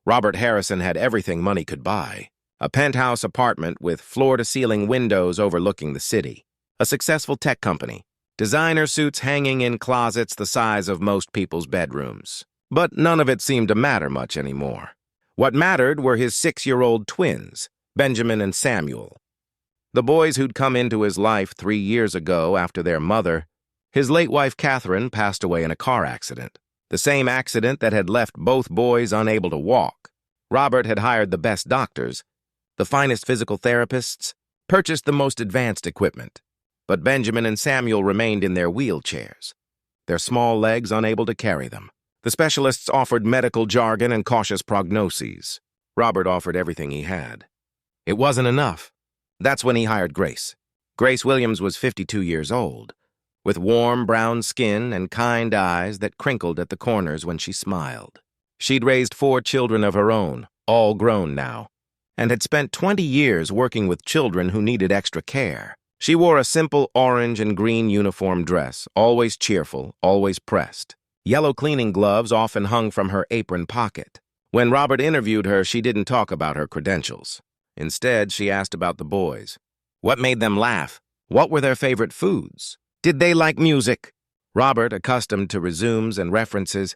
Robert Harrison had everything money could buy. A penthouse apartment with floor-to-ceiling windows overlooking the city. A successful tech company. Designer suits hanging in closets the size of most people's bedrooms. But none of it seemed to matter much anymore. What mattered were his 6-year-old twins, Benjamin and Samuel. The boys who'd come into his life 3 years ago after their mother, his late wife Catherine, passed away in a car accident. The same accident that had left both boys unable to walk. Robert had hired the best doctors, the finest physical therapists, purchased the most advanced equipment. But Benjamin and Samuel remained in their wheelchairs, their small legs unable to carry them. The specialists offered medical jargon and cautious prognoses. Robert offered everything he had. It wasn't enough. That's when he hired Grace. Grace Williams was 52 years old, with warm brown skin and kind eyes that crinkled at the corners when she smiled. She'd raised 4 children of her own, all grown now, and had spent 20 years working with children who needed extra care. She wore a simple orange and green uniform dress, always cheerful, always pressed. Yellow cleaning gloves often hung from her apron pocket. When Robert interviewed her, she didn't talk about her credentials. Instead, she asked about the boys. What made them laugh? What were their favorite foods? Did they like music? Robert, accustomed to resumes and references,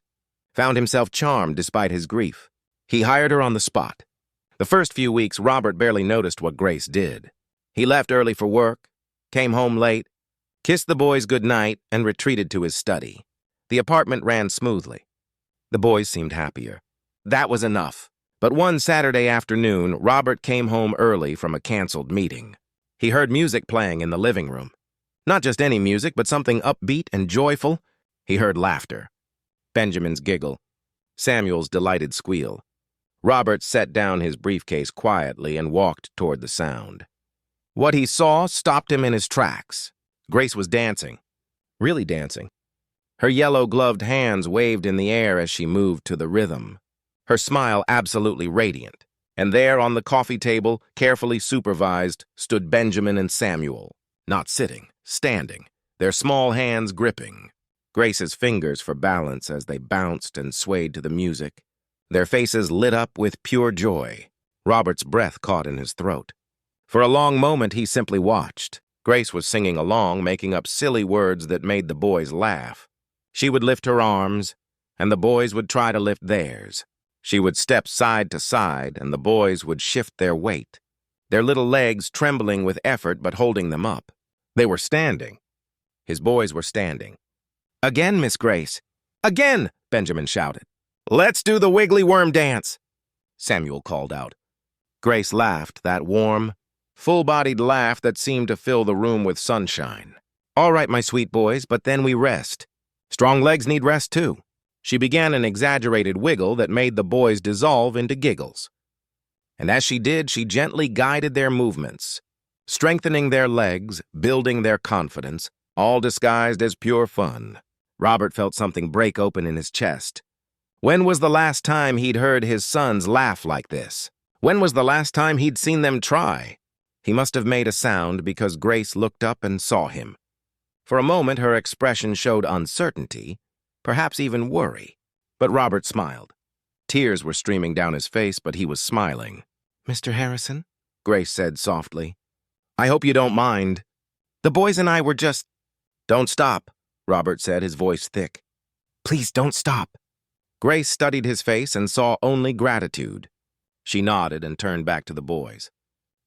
found himself charmed despite his grief. He hired her on the spot. The first few weeks, Robert barely noticed what Grace did. He left early for work, came home late, kissed the boys goodnight, and retreated to his study. The apartment ran smoothly. The boys seemed happier. That was enough. But one Saturday afternoon, Robert came home early from a canceled meeting. He heard music playing in the living room. Not just any music, but something upbeat and joyful. He heard laughter. Benjamin's giggle. Samuel's delighted squeal. Robert set down his briefcase quietly and walked toward the sound. What he saw stopped him in his tracks. Grace was dancing. Really dancing. Her yellow-gloved hands waved in the air as she moved to the rhythm. Her smile absolutely radiant. And there on the coffee table, carefully supervised, stood Benjamin and Samuel. Not sitting, standing, their small hands gripping. Grace's fingers for balance as they bounced and swayed to the music. Their faces lit up with pure joy. Robert's breath caught in his throat. For a long moment, he simply watched. Grace was singing along, making up silly words that made the boys laugh. She would lift her arms, and the boys would try to lift theirs. She would step side to side, and the boys would shift their weight, their little legs trembling with effort but holding them up. They were standing. His boys were standing. "Again, Miss Grace." "Again!" Benjamin shouted. "Let's do the wiggly worm dance," Samuel called out. Grace laughed, that warm, full-bodied laugh that seemed to fill the room with sunshine. "All right, my sweet boys, but then we rest. Strong legs need rest, too." She began an exaggerated wiggle that made the boys dissolve into giggles. And as she did, she gently guided their movements, strengthening their legs, building their confidence, all disguised as pure fun. Robert felt something break open in his chest. When was the last time he'd heard his sons laugh like this? When was the last time he'd seen them try? He must have made a sound because Grace looked up and saw him. For a moment, her expression showed uncertainty, perhaps even worry. But Robert smiled. Tears were streaming down his face, but he was smiling. "Mr. Harrison?" Grace said softly. "I hope you don't mind. The boys and I were just—" "Don't stop," Robert said, his voice thick. "Please don't stop." Grace studied his face and saw only gratitude. She nodded and turned back to the boys.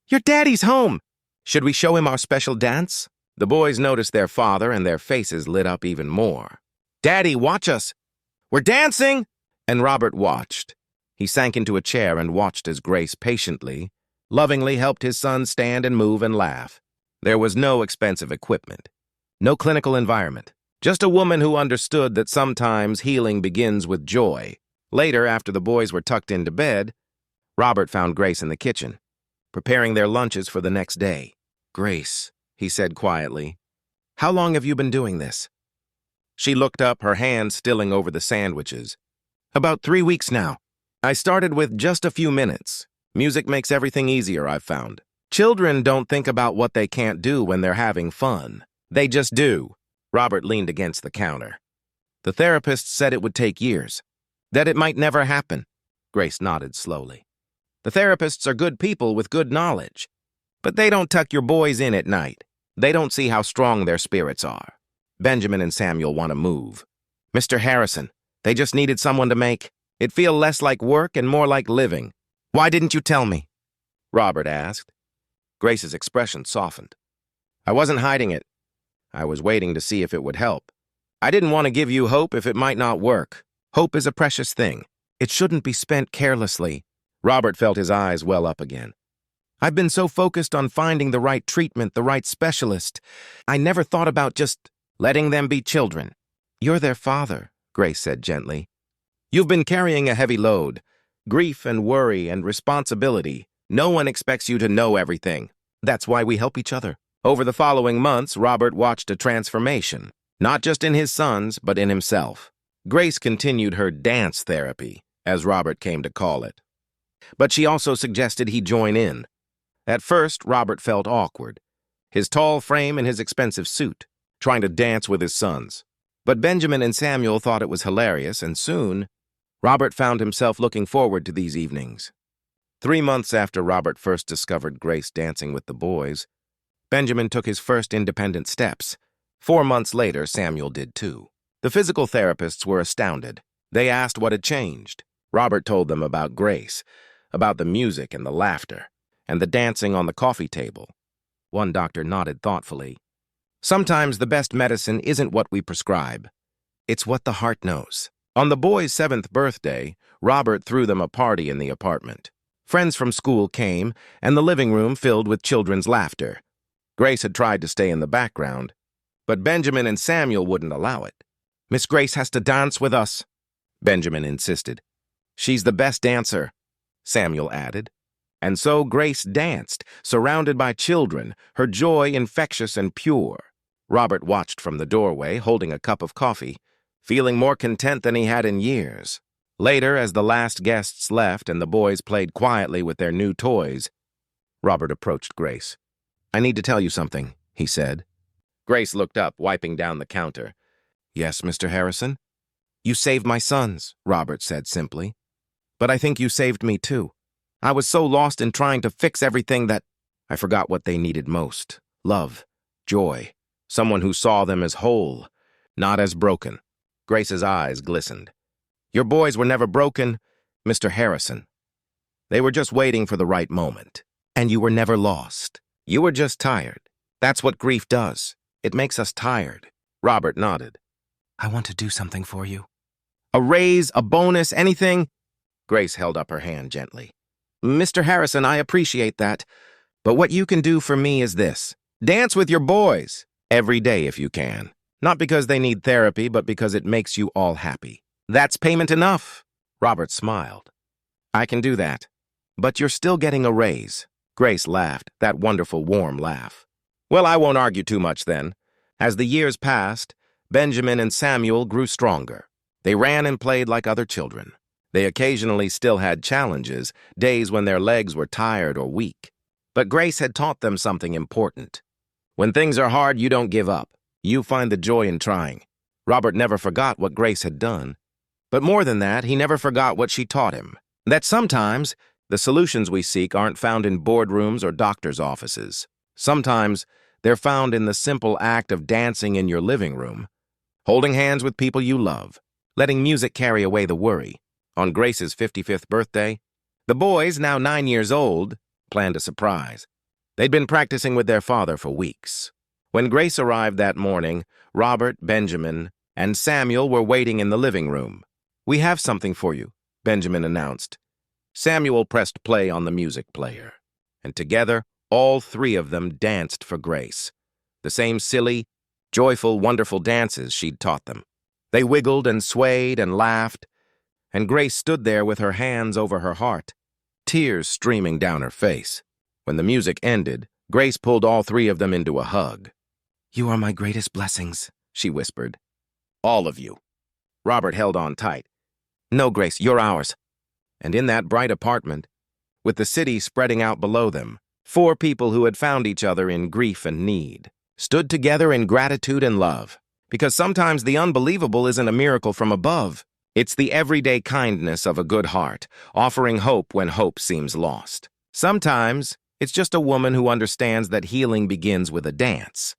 "Your daddy's home. Should we show him our special dance?" The boys noticed their father, and their faces lit up even more. "Daddy, watch us! We're dancing!" And Robert watched. He sank into a chair and watched as Grace patiently, lovingly helped his son stand and move and laugh. There was no expensive equipment, no clinical environment, just a woman who understood that sometimes healing begins with joy. Later, after the boys were tucked into bed, Robert found Grace in the kitchen, preparing their lunches for the next day. "Grace," he said quietly, "how long have you been doing this?" She looked up, her hand stilling over the sandwiches. "About 3 weeks now. I started with just a few minutes. Music makes everything easier, I've found. Children don't think about what they can't do when they're having fun. They just do." Robert leaned against the counter. "The therapist said it would take years, that it might never happen. Grace nodded slowly. The therapists are good people with good knowledge, but they don't tuck your boys in at night. They don't see how strong their spirits are. Benjamin and Samuel want to move. Mr. Harrison, they just needed someone to make it feel less like work and more like living. Why didn't you tell me? Robert asked. Grace's expression softened. I wasn't hiding it. I was waiting to see if it would help. I didn't want to give you hope if it might not work. Hope is a precious thing. It shouldn't be spent carelessly. Robert felt his eyes well up again. I've been so focused on finding the right treatment, the right specialist. I never thought about just letting them be children. You're their father, Grace said gently. You've been carrying a heavy load. Grief and worry and responsibility. No one expects you to know everything. That's why we help each other. Over the following months, Robert watched a transformation, not just in his sons, but in himself. Grace continued her dance therapy, as Robert came to call it. But she also suggested he join in. At first, Robert felt awkward, his tall frame and his expensive suit, trying to dance with his sons. But Benjamin and Samuel thought it was hilarious, and soon, Robert found himself looking forward to these evenings. 3 months after Robert first discovered Grace dancing with the boys, Benjamin took his first independent steps. 4 months later, Samuel did too. The physical therapists were astounded. They asked what had changed. Robert told them about Grace, about the music and the laughter, and the dancing on the coffee table. One doctor nodded thoughtfully. Sometimes the best medicine isn't what we prescribe. It's what the heart knows. On the boys' 7th birthday, Robert threw them a party in the apartment. Friends from school came, and the living room filled with children's laughter. Grace had tried to stay in the background, but Benjamin and Samuel wouldn't allow it. Miss Grace has to dance with us, Benjamin insisted. She's the best dancer, Samuel added. And so Grace danced, surrounded by children, her joy infectious and pure. Robert watched from the doorway, holding a cup of coffee, feeling more content than he had in years. Later, as the last guests left and the boys played quietly with their new toys, Robert approached Grace. I need to tell you something, he said. Grace looked up, wiping down the counter. Yes, Mr. Harrison? You saved my sons, Robert said simply. But I think you saved me too. I was so lost in trying to fix everything that I forgot what they needed most. Love, joy, someone who saw them as whole, not as broken. Grace's eyes glistened. Your boys were never broken, Mr. Harrison. They were just waiting for the right moment. And you were never lost. You were just tired. That's what grief does. It makes us tired. Robert nodded. I want to do something for you. A raise, a bonus, anything? Grace held up her hand gently. Mr. Harrison, I appreciate that. But what you can do for me is this. Dance with your boys. Every day if you can. Not because they need therapy, but because it makes you all happy. That's payment enough. Robert smiled. I can do that. But you're still getting a raise. Grace laughed, that wonderful warm laugh. Well, I won't argue too much then. As the years passed, Benjamin and Samuel grew stronger. They ran and played like other children. They occasionally still had challenges, days when their legs were tired or weak. But Grace had taught them something important. When things are hard, you don't give up. You find the joy in trying. Robert never forgot what Grace had done. But more than that, he never forgot what she taught him. That sometimes, the solutions we seek aren't found in boardrooms or doctors' offices. Sometimes, they're found in the simple act of dancing in your living room, holding hands with people you love, letting music carry away the worry. On Grace's 55th birthday, the boys, now 9 years old, planned a surprise. They'd been practicing with their father for weeks. When Grace arrived that morning, Robert, Benjamin, and Samuel were waiting in the living room. We have something for you, Benjamin announced. Samuel pressed play on the music player, and together, all 3 of them danced for Grace. The same silly, joyful, wonderful dances she'd taught them. They wiggled and swayed and laughed, and Grace stood there with her hands over her heart, tears streaming down her face. When the music ended, Grace pulled all 3 of them into a hug. You are my greatest blessings, she whispered. All of you. Robert held on tight. No, Grace, you're ours. And in that bright apartment, with the city spreading out below them, 4 people who had found each other in grief and need, stood together in gratitude and love. Because sometimes the unbelievable isn't a miracle from above. It's the everyday kindness of a good heart, offering hope when hope seems lost. Sometimes, it's just a woman who understands that healing begins with a dance.